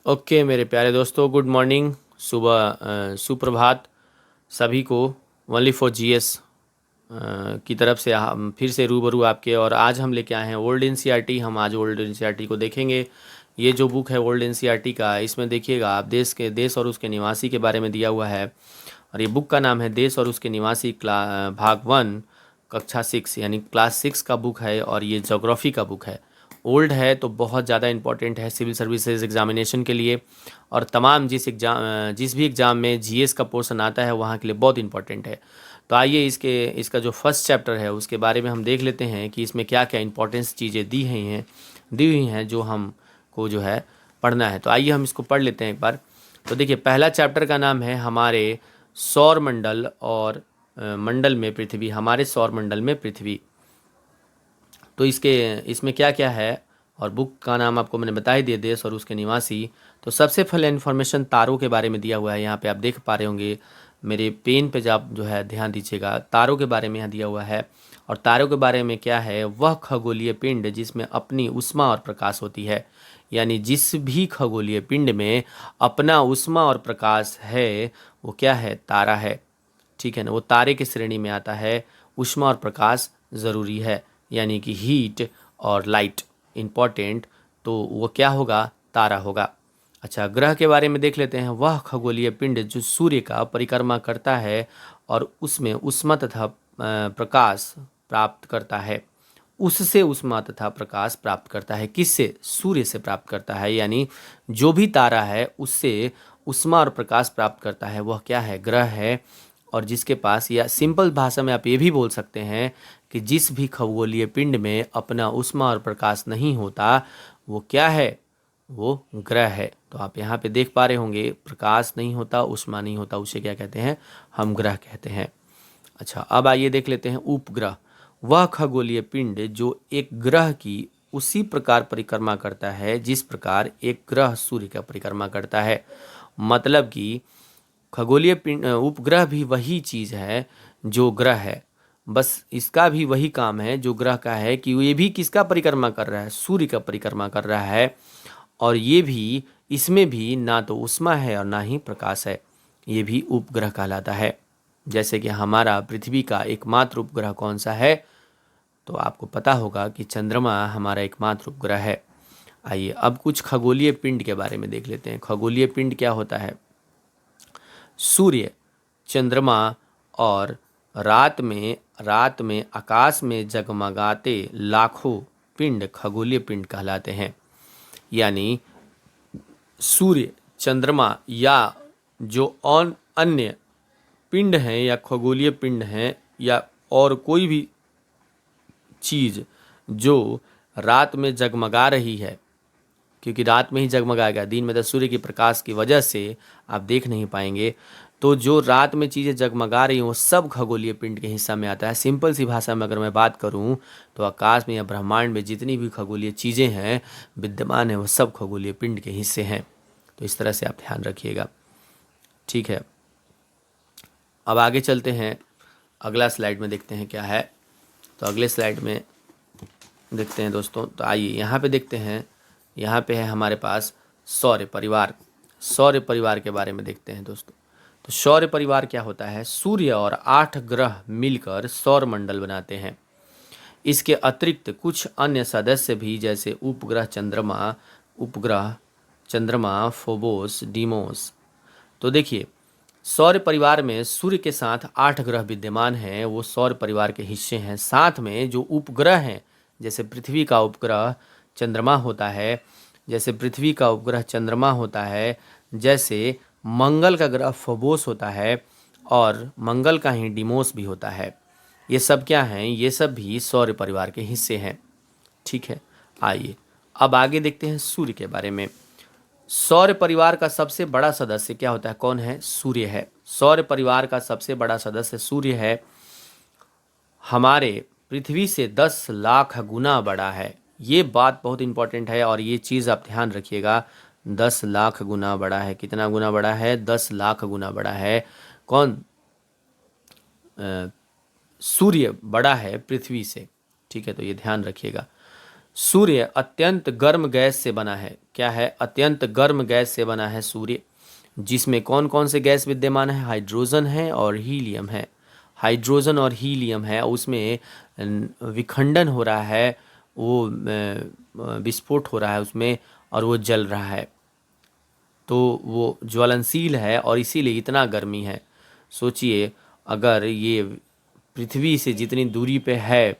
Okay मेरे प्यारे दोस्तों, गुड मॉर्निंग। सुप्रभात सभी को। ओनली फॉर जीएस की तरफ से हम फिर से रूबरू आपके। और आज हम लेके आए हैं ओल्ड एनसीईआरटी। हम आज ओल्ड एनसीईआरटी को देखेंगे। ये जो बुक है ओल्ड एनसीईआरटी का, इसमें देखिएगा आप देश और उसके निवासी के बारे में दिया हुआ है। और ये बुक का नाम है देश और उसके निवासी भाग 1, कक्षा 6 यानी क्लास 6 का बुक है। और ये जोग्राफ़ी का बुक है। ओल्ड है तो बहुत ज़्यादा इंपॉर्टेंट है सिविल सर्विसेज एग्जामिनेशन के लिए। और तमाम जिस भी एग्ज़ाम में जीएस का पोर्शन आता है वहाँ के लिए बहुत इंपॉर्टेंट है। तो आइए इसका जो फर्स्ट चैप्टर है उसके बारे में हम देख लेते हैं कि इसमें क्या क्या इंपॉर्टेंस चीज़ें दी हुई हैं जो हमको जो है पढ़ना है। तो आइए हम इसको पढ़ लेते हैं एक बार। तो देखिए, पहला चैप्टर का नाम है हमारे सौर मंडल और मंडल में पृथ्वी, हमारे सौर मंडल में पृथ्वी। तो इसमें क्या क्या है, और बुक का नाम आपको मैंने बता ही दिया, देश और उसके निवासी। तो सबसे पहले इन्फॉर्मेशन तारों के बारे में दिया हुआ है। यहाँ पे आप देख पा रहे होंगे मेरे पेन पे, जब आप जो है ध्यान दीजिएगा, तारों के बारे में यहाँ दिया हुआ है। और तारों के बारे में क्या है, वह खगोलीय पिंड जिसमें अपनी उष्मा और प्रकाश होती है। यानी जिस भी खगोलीय पिंड में अपना उष्मा और प्रकाश है वो क्या है, तारा है। ठीक है ना, वो तारे की श्रेणी में आता है। उष्मा और प्रकाश ज़रूरी है, यानी कि हीट और लाइट इम्पॉर्टेंट, तो वो क्या होगा, तारा होगा। अच्छा, ग्रह के बारे में देख लेते हैं। वह खगोलीय पिंड जो सूर्य का परिक्रमा करता है और उसमें उष्मा तथा प्रकाश प्राप्त करता है। उससे उष्मा तथा प्रकाश प्राप्त करता है। किससे? सूर्य से प्राप्त करता है। यानी जो भी तारा है उससे उष्मा और प्रकाश प्राप्त करता है, वह क्या है, ग्रह है। और जिसके पास, या सिंपल भाषा में आप ये भी बोल सकते हैं कि जिस भी खगोलीय पिंड में अपना उष्मा और प्रकाश नहीं होता वो क्या है, वो ग्रह है। तो आप यहाँ पे देख पा रहे होंगे, प्रकाश नहीं होता, उष्मा नहीं होता, उसे क्या कहते हैं, हम ग्रह कहते हैं। अच्छा, अब आइए देख लेते हैं उपग्रह। वह खगोलीय पिंड जो एक ग्रह की उसी प्रकार परिक्रमा करता है जिस प्रकार एक ग्रह सूर्य का परिक्रमा करता है। मतलब कि खगोलीय पिंड, उपग्रह भी वही चीज़ है जो ग्रह है। बस इसका भी वही काम है जो ग्रह का है, कि ये भी किसका परिक्रमा कर रहा है, सूर्य का परिक्रमा कर रहा है। और ये भी, इसमें भी ना तो उष्मा है और ना ही प्रकाश है। ये भी उपग्रह कहलाता है। जैसे कि हमारा पृथ्वी का एकमात्र उपग्रह कौन सा है, तो आपको पता होगा कि चंद्रमा हमारा एकमात्र उपग्रह है। आइए अब कुछ खगोलीय पिंड के बारे में देख लेते हैं। खगोलीय पिंड क्या होता है? सूर्य, चंद्रमा और रात में आकाश में जगमगाते लाखों पिंड खगोलीय पिंड कहलाते हैं। यानी सूर्य, चंद्रमा या जो अन्य पिंड हैं या खगोलीय पिंड हैं, या और कोई भी चीज़ जो रात में जगमगा रही है, क्योंकि रात में ही जगमगाएगा, दिन में तो सूर्य की प्रकाश की वजह से आप देख नहीं पाएंगे। तो जो रात में चीज़ें जगमगा रही हैं वो सब खगोलीय पिंड के हिस्सा में आता है। सिंपल सी भाषा में अगर मैं बात करूं तो आकाश में या ब्रह्मांड में जितनी भी खगोलीय चीज़ें हैं, विद्यमान है, वो सब खगोलीय पिंड के हिस्से हैं। तो इस तरह से आप ध्यान रखिएगा। ठीक है, अब आगे चलते हैं, अगला स्लाइड में देखते हैं क्या है। तो अगले स्लाइड में देखते हैं दोस्तों। तो आइए यहाँ पे देखते हैं। यहाँ पे है हमारे पास सौर परिवार। सौर परिवार के बारे में देखते हैं दोस्तों। तो सौर परिवार क्या होता है? सूर्य और 8 ग्रह मिलकर सौर मंडल बनाते हैं। इसके अतिरिक्त कुछ अन्य सदस्य भी, जैसे उपग्रह चंद्रमा, फोबोस, डीमोस। तो देखिए, सौर परिवार में सूर्य के साथ 8 ग्रह विद्यमान हैं, वो सौर परिवार के हिस्से हैं। साथ में जो उपग्रह हैं, जैसे पृथ्वी का उपग्रह चंद्रमा होता है, जैसे मंगल का ग्रह फोबोस होता है, और मंगल का ही डिमोस भी होता है। ये सब क्या हैं? ये सब भी सौर परिवार के हिस्से हैं। ठीक है, आइए अब आगे देखते हैं सूर्य के बारे में। सौर परिवार का सबसे बड़ा सदस्य क्या होता है? कौन है? सूर्य है। सौर परिवार का सबसे बड़ा सदस्य सूर्य है। हमारे पृथ्वी से 10 लाख गुना बड़ा है। ये बात बहुत इंपॉर्टेंट है और ये चीज़ आप ध्यान रखिएगा। 10 लाख गुना बड़ा है। कितना गुना बड़ा है? 10 लाख गुना बड़ा है। कौन? सूर्य बड़ा है पृथ्वी से। ठीक है, तो ये ध्यान रखिएगा। सूर्य अत्यंत गर्म गैस से बना है। क्या है? अत्यंत गर्म गैस से बना है सूर्य, जिसमें कौन कौन से गैस विद्यमान है? हाइड्रोजन है और हीलियम है। हाइड्रोजन और हीलियम है, उसमें विखंडन हो रहा है, वो विस्फोट हो रहा है उसमें, और वो जल रहा है, तो वो ज्वलनशील है और इसीलिए इतना गर्मी है। सोचिए, अगर ये पृथ्वी से जितनी दूरी पे है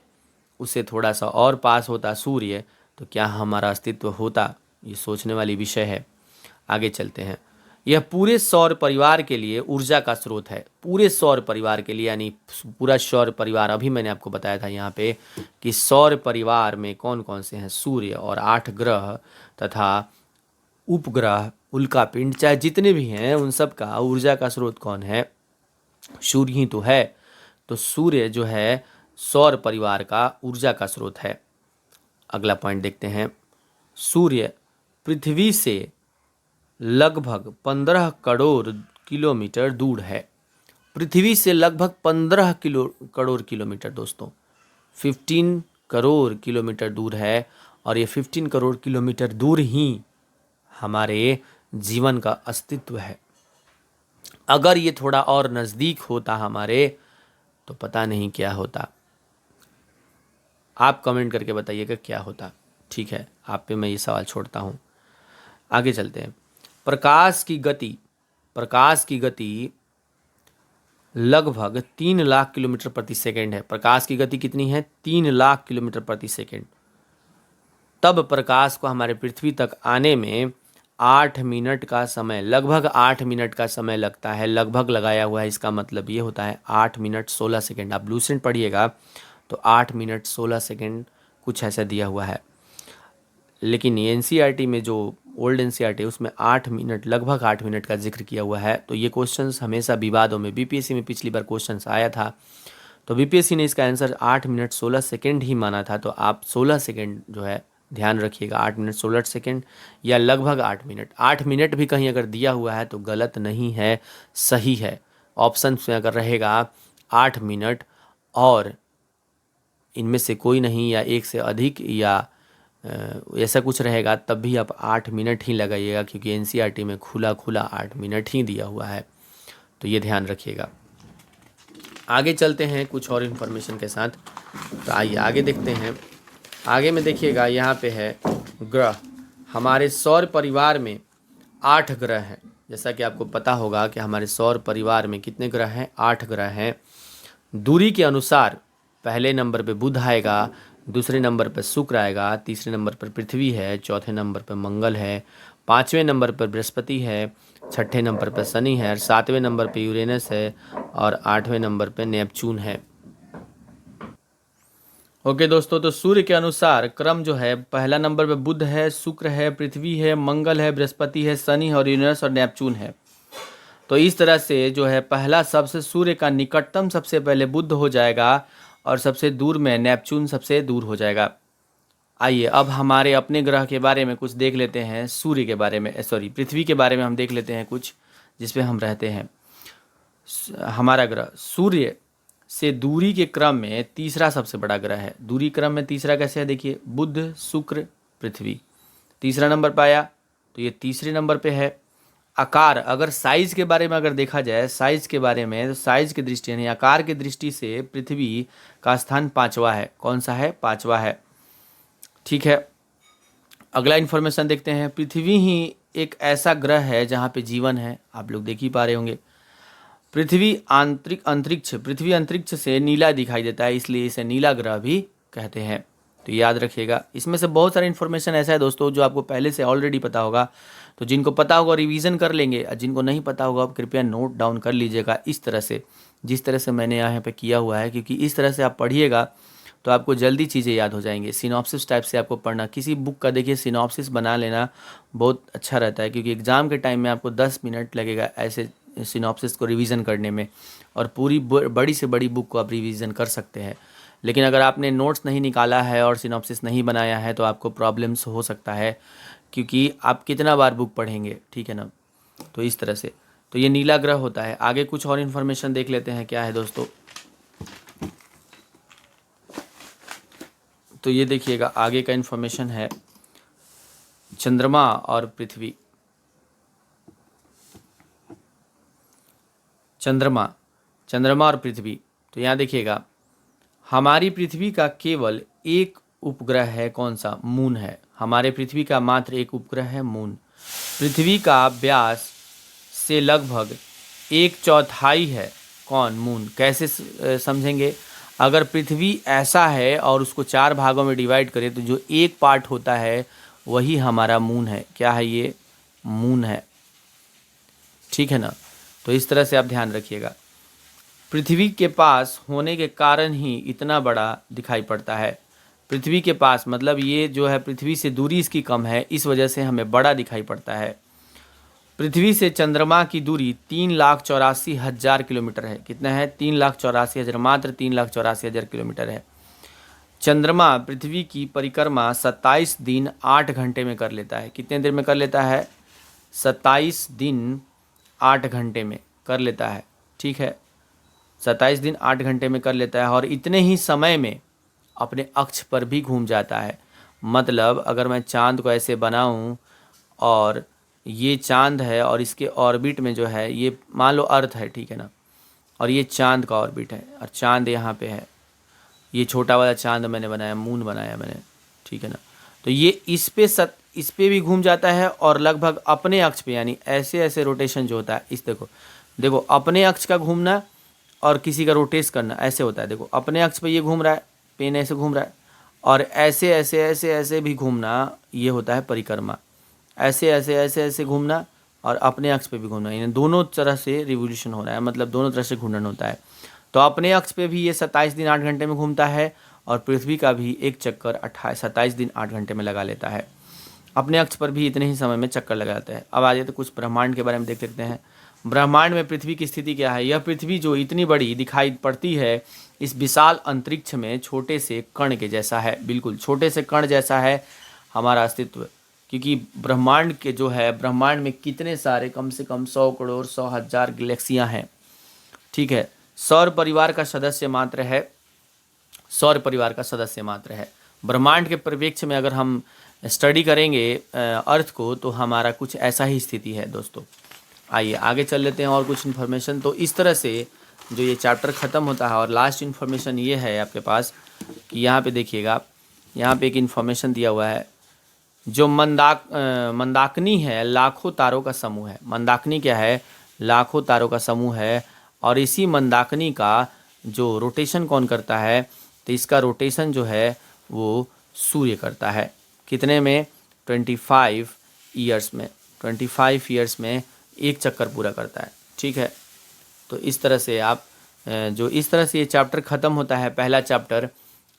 उससे थोड़ा सा और पास होता सूर्य, तो क्या हमारा अस्तित्व होता? ये सोचने वाली विषय है। आगे चलते हैं। यह पूरे सौर परिवार के लिए ऊर्जा का स्रोत है। पूरे सौर परिवार के लिए, यानी पूरा सौर परिवार, अभी मैंने आपको बताया था यहाँ पे कि सौर परिवार में कौन कौन से हैं? सूर्य और 8 ग्रह तथा उपग्रह, उल्कापिंड, चाहे जितने भी हैं, उन सब का ऊर्जा का स्रोत कौन है? सूर्य ही तो है। तो सूर्य जो है सौर परिवार का ऊर्जा का स्रोत है। अगला पॉइंट देखते हैं। सूर्य पृथ्वी से लगभग 15 करोड़ किलोमीटर दूर है। पृथ्वी से लगभग 15 करोड़ किलोमीटर दोस्तों, 15 करोड़ किलोमीटर दूर है। और ये 15 करोड़ किलोमीटर दूर ही हमारे जीवन का अस्तित्व है। अगर ये थोड़ा और नज़दीक होता हमारे, तो पता नहीं क्या होता। आप कमेंट करके बताइएगा क्या होता। ठीक है, आप पे मैं ये सवाल छोड़ता हूँ। आगे चलते हैं। प्रकाश की गति लगभग 3 लाख किलोमीटर प्रति सेकंड है। प्रकाश की गति कितनी है? 3 लाख किलोमीटर प्रति सेकंड। तब प्रकाश को हमारे पृथ्वी तक आने में 8 मिनट का समय, लगभग 8 मिनट का समय लगता है। लगभग लगाया हुआ है, इसका मतलब ये होता है 8 मिनट 16 सेकंड। आप ब्लूप्रिंट पढ़िएगा तो 8 मिनट 16 सेकंड कुछ ऐसा दिया हुआ है। लेकिन एनसीईआरटी में, जो ओल्ड एनसीईआरटी, उसमें 8 मिनट, लगभग 8 मिनट का जिक्र किया हुआ है। तो ये क्वेश्चंस हमेशा विवादों में, बीपीएससी में पिछली बार क्वेश्चंस आया था, तो बीपीएससी ने इसका आंसर 8 मिनट 16 सेकंड ही माना था। तो आप 16 सेकंड जो है ध्यान रखिएगा, 8 मिनट 16 सेकंड या लगभग 8 मिनट। 8 मिनट भी कहीं अगर दिया हुआ है तो गलत नहीं है, सही है। ऑप्शन में अगर रहेगा 8 मिनट और इनमें से कोई नहीं, या एक से अधिक, या ऐसा कुछ रहेगा, तब भी आप 8 मिनट ही लगाइएगा, क्योंकि एनसीईआरटी में खुला 8 मिनट ही दिया हुआ है। तो ये ध्यान रखिएगा। आगे चलते हैं कुछ और इन्फॉर्मेशन के साथ। तो आइए आगे देखते हैं। आगे में देखिएगा, यहाँ पे है ग्रह। हमारे सौर परिवार में 8 ग्रह हैं। जैसा कि आपको पता होगा कि हमारे सौर परिवार में कितने ग्रह हैं? 8 ग्रह हैं। दूरी के अनुसार पहले नंबर पे बुध आएगा, दूसरे नंबर पर शुक्र आएगा, तीसरे नंबर पर पृथ्वी है, चौथे नंबर पर मंगल है, पाँचवें नंबर पर बृहस्पति है, छठे नंबर पर शनि है, सातवें नंबर पर यूरेनस है और आठवें नंबर पर नेपच्यून है। ओके दोस्तों, तो सूर्य के अनुसार क्रम जो है, पहला नंबर पे बुध है, शुक्र है, पृथ्वी है, मंगल है, बृहस्पति है, शनि और यूरेनस और नेपच्यून है। तो इस तरह से जो है, पहला सबसे सूर्य का निकटतम सबसे पहले बुध हो जाएगा और सबसे दूर में नेपच्यून सबसे दूर हो जाएगा। आइए अब हमारे अपने ग्रह के बारे में कुछ देख लेते हैं। सूर्य के बारे में, सॉरी, पृथ्वी के बारे में हम देख लेते हैं कुछ, जिसपे हम रहते हैं। हमारा ग्रह सूर्य से दूरी के क्रम में तीसरा सबसे बड़ा ग्रह है। दूरी क्रम में तीसरा कैसे है? देखिए, बुध, शुक्र, पृथ्वी तीसरा नंबर पर आया, तो ये तीसरे नंबर पे है। आकार, अगर साइज के बारे में अगर देखा जाए, साइज के बारे में, तो साइज की दृष्टि यानी आकार की दृष्टि से पृथ्वी का स्थान 5वां है। कौन सा है? 5वां है। ठीक है, अगला इन्फॉर्मेशन देखते हैं। पृथ्वी ही एक ऐसा ग्रह है जहाँ पे जीवन है। आप लोग देख ही पा रहे होंगे। पृथ्वी अंतरिक्ष से नीला दिखाई देता है, इसलिए इसे नीला ग्रह भी कहते हैं। तो याद रखिएगा। इसमें से बहुत सारा इन्फॉर्मेशन ऐसा है दोस्तों जो आपको पहले से ऑलरेडी पता होगा, तो जिनको पता होगा रिवीजन कर लेंगे, और जिनको नहीं पता होगा आप कृपया नोट डाउन कर लीजिएगा, इस तरह से, जिस तरह से मैंने यहाँ पे किया हुआ है, क्योंकि इस तरह से आप पढ़िएगा तो आपको जल्दी चीज़ें याद हो जाएंगी। सिनॉप्सिस टाइप से आपको पढ़ना, किसी बुक का देखिए सिनॉप्सिस बना लेना बहुत अच्छा रहता है, क्योंकि एग्ज़ाम के टाइम में आपको 10 मिनट लगेगा ऐसे सिनॉप्सिस को रिवीजन करने में, और पूरी बड़ी से बड़ी बुक को आप रिवीजन कर सकते हैं। लेकिन अगर आपने नोट्स नहीं निकाला है और सिनॉप्सिस नहीं बनाया है तो आपको प्रॉब्लम्स हो सकता है, क्योंकि आप कितना बार बुक पढ़ेंगे, ठीक है ना। तो इस तरह से, तो ये नीला ग्रह होता है। आगे कुछ और इन्फॉर्मेशन देख लेते हैं, क्या है दोस्तों। तो ये देखिएगा आगे का इन्फॉर्मेशन है चंद्रमा और पृथ्वी। चंद्रमा और पृथ्वी, तो यहाँ देखिएगा हमारी पृथ्वी का केवल एक उपग्रह है, कौन सा? मून है। हमारे पृथ्वी का मात्र एक उपग्रह है, मून। पृथ्वी का व्यास से लगभग 1/4 है, कौन? मून। कैसे समझेंगे? अगर पृथ्वी ऐसा है और उसको 4 भागों में डिवाइड करें तो जो एक पार्ट होता है वही हमारा मून है। क्या है ये? मून है, ठीक है ना। तो इस तरह से आप ध्यान रखिएगा। पृथ्वी के पास होने के कारण ही इतना बड़ा दिखाई पड़ता है। पृथ्वी के पास मतलब ये जो है पृथ्वी से दूरी इसकी कम है, इस वजह से हमें बड़ा दिखाई पड़ता है। पृथ्वी से चंद्रमा की दूरी 3,84,000 किलोमीटर है। कितना है? 3,84,000, मात्र 3,84,000 किलोमीटर है। चंद्रमा पृथ्वी की परिक्रमा 27 दिन 8 घंटे में कर लेता है। कितने देर में कर लेता है? 27 दिन 8 घंटे में कर लेता है, ठीक है। 27 दिन 8 घंटे में कर लेता है और इतने ही समय में अपने अक्ष पर भी घूम जाता है। मतलब अगर मैं चांद को ऐसे बनाऊं और ये चांद है और इसके ऑर्बिट में जो है ये मान लो अर्थ है, ठीक है ना, और ये चांद का ऑर्बिट है और चांद यहाँ पे है। ये छोटा वाला चांद मैंने बनाया, मून बनाया मैंने, ठीक है ना। तो ये इस पे भी घूम जाता है और लगभग अपने अक्ष पे, यानी ऐसे ऐसे रोटेशन जो होता है, इस देखो अपने अक्ष का घूमना और किसी का रोटेट करना ऐसे होता है। देखो अपने अक्ष पे ये घूम रहा है, पेन ऐसे घूम रहा है, और ऐसे ऐसे ऐसे ऐसे भी घूमना, ये होता है परिक्रमा। ऐसे ऐसे ऐसे ऐसे घूमना और अपने अक्ष पे भी घूमना, यानी दोनों तरह से रिवोल्यूशन हो रहा है, मतलब दोनों तरह से घूर्णन होता है। तो अपने अक्ष पे भी ये 27 दिन 8 घंटे में घूमता है और पृथ्वी का भी एक चक्कर 27 दिन 8 घंटे में लगा लेता है। अपने अक्ष पर भी इतने ही समय में चक्कर लगा जाता है। अब आ जाए तो कुछ ब्रह्मांड के बारे में देख लेते हैं। ब्रह्मांड में पृथ्वी की स्थिति क्या है? यह पृथ्वी जो इतनी बड़ी दिखाई पड़ती है, इस विशाल अंतरिक्ष में छोटे से कण के जैसा है, बिल्कुल छोटे से कण जैसा है हमारा अस्तित्व। क्योंकि ब्रह्मांड के जो है, ब्रह्मांड में कितने सारे, कम से कम 100 करोड़ 100,000 गैलेक्सियाँ हैं, ठीक है। सौर परिवार का सदस्य मात्र है, सौर परिवार का सदस्य मात्र है। ब्रह्मांड के परिप्रेक्ष्य में अगर हम स्टडी करेंगे अर्थ को, तो हमारा कुछ ऐसा ही स्थिति है दोस्तों। आइए आगे चल लेते हैं और कुछ इन्फॉर्मेशन। तो इस तरह से जो ये चैप्टर ख़त्म होता है और लास्ट इन्फॉर्मेशन ये है आपके पास कि यहाँ पे देखिएगा, यहाँ पे एक इन्फॉर्मेशन दिया हुआ है। जो मंदाकिनी है, लाखों तारों का समूह है। मंदाकिनी क्या है? लाखों तारों का समूह है। और इसी मंदाकिनी का जो रोटेशन कौन करता है? तो इसका रोटेशन जो है वो सूर्य करता है। कितने में? 25 ईयर्स में। 25 ईयर्स में एक चक्कर पूरा करता है, ठीक है। तो इस तरह से आप इस तरह से ये चैप्टर ख़त्म होता है, पहला चैप्टर।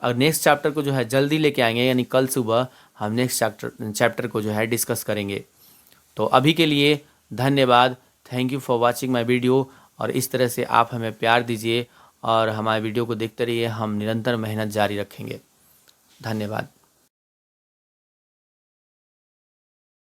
और नेक्स्ट चैप्टर को जो है जल्दी लेके आएंगे, यानी कल सुबह हम नेक्स्ट चैप्टर को जो है डिस्कस करेंगे। तो अभी के लिए धन्यवाद। Thank you for watching my video. और इस तरह से आप हमें प्यार दीजिए और हमारे वीडियो को देखते रहिए। हम निरंतर मेहनत जारी रखेंगे। धन्यवाद।